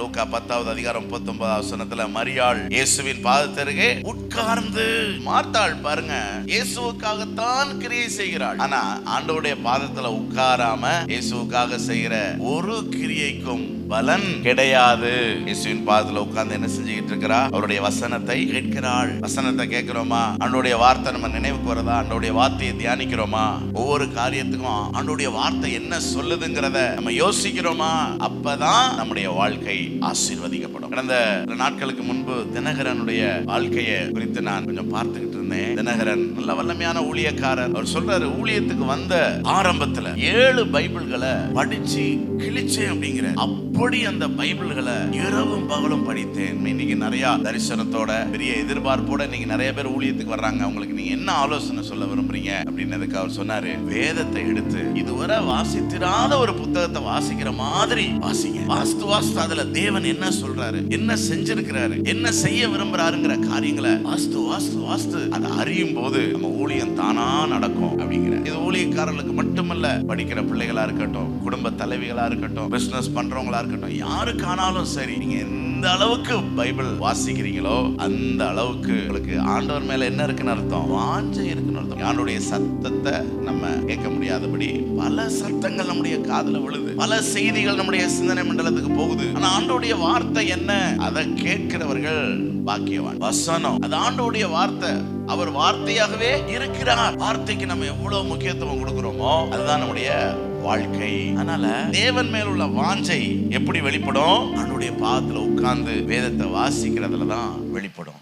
லூக்கா 10வது அதிகாரம் 39வது வசனத்துல மரியாள் இயேசுவின் பாதத்தருகே உட்கார்ந்து, மார்த்தாள் பாருங்க இயேசுவுக்காகத்தான் கிரியை செய்கிறாள். ஆனா ஆண்டவருடைய பாதத்துல உட்காராம இயேசுவுக்காக செய்கிற ஒரு கிரியைக்கும் பலன் கிடையாது. இயேசுவின் பாதத்துல உட்கார்ந்து என்ன செஞ்சுக்கிட்டு இருக்கிறா? அவருடைய வசனத்தை கேட்கிறாள். வசனத்தை கேட்கிறோமா? ஆண்டவருடைய வார்த்தை நம்ம நினைவுக்கு வரதா? ஆண்டவருடைய வார்த்தையை தியானிக்கிறோமா? ஒவ்வொரு காரியத்துக்கும் ஆண்டவருடைய வார்த்தை என்ன சொல்லுதுங்கிறத நம்ம யோசிக்கிறோமா? அப்பதான் நம்முடைய வாழ்க்கை ஆசீர்வதிக்கப்படும். கடந்த நாட்களுக்கு முன்பு தினகரனுடைய வாழ்க்கையை குறித்து நான் கொஞ்சம் பார்த்துக்கிட்டு இருந்தேன். தினகரன் நல்ல வல்லமையான ஊழியக்காரர். அவர் சொல்றாரு, ஊழியத்துக்கு வந்த ஆரம்பத்துல 7 பைபிள்களை படிச்சு கிழிச்சேன் அப்படிங்கிற. அப்படி அந்த பைபிள்களை இரவும் பகலும் படித்தேன். இன்னைக்கு நிறைய தரிசனத்தோட பெரிய எதிர்பார்ப்போட இன்னைக்கு நிறைய பேர் ஊழியத்துக்கு வர்றாங்க. அவங்களுக்கு நீங்க என்ன ஆலோசனை சொல்ல விரும்புறீங்க அப்படின்னதுக்கு அவர் சொன்னாரு, வேதத்தை எடுத்து இதுவரை வாசித்திராத ஒரு புத்தகத்தை வாசிக்கிற மாதிரி வாசிங்க. வாஸ்து அதுல தேவன் என்ன சொல்றாரு, என்ன செஞ்சிருக்கிறாரு, என்ன செய்ய விரும்புறாருங்கிற காரியங்களை வாஸ்து அதை அறியும் போது நம்ம ஊழியம் தானா நடக்கும் அப்படிங்கிற. இது ஊழியக்காரர்களுக்கு மட்டுமல்ல, படிக்கிற பிள்ளைகளா இருக்கட்டும், குடும்ப தலைவிகளா இருக்கட்டும், பிசினஸ் பண்றவங்களா இருக்கட்டும், யாருக்கானாலும் சரி, நீங்க எந்த அளவுக்கு பைபிள் வாசிக்கிறீங்களோ அந்த அளவுக்கு உங்களுக்கு ஆண்டவர் மேல என்ன இருக்குன்னு அர்த்தம்? வாஞ்சை இருக்குன்னு அர்த்தம். ஆண்டவருடைய சத்தத்தை நம்ம கேட்க முடியாதபடி பல சத்தங்கள் நம்முடைய காதுல விழுது, பல செய்திகள் நம்முடைய சிந்தனை மண்டலத்துக்கு போகுது. ஆனா ஆண்டவருடைய வார்த்தை என்ன? அதை கேட்கிறவர்கள் பாக்கியவான். வசனம் அது ஆண்டவருடைய வார்த்தை. அவர் வார்த்தையாகவே இருக்கிறார். வார்த்தைக்கு நம்ம எவ்வளவு முக்கியத்துவம் கொடுக்கிறோமோ அதுதான் நம்முடைய வாழ்க்கை. அதனால தேவன் மேல் உள்ள வாஞ்சை எப்படி வெளிப்படும்? அவனுடைய பாதத்துல உட்கார்ந்து வேதத்தை வாசிக்கிறதுல தான் வெளிப்படும்.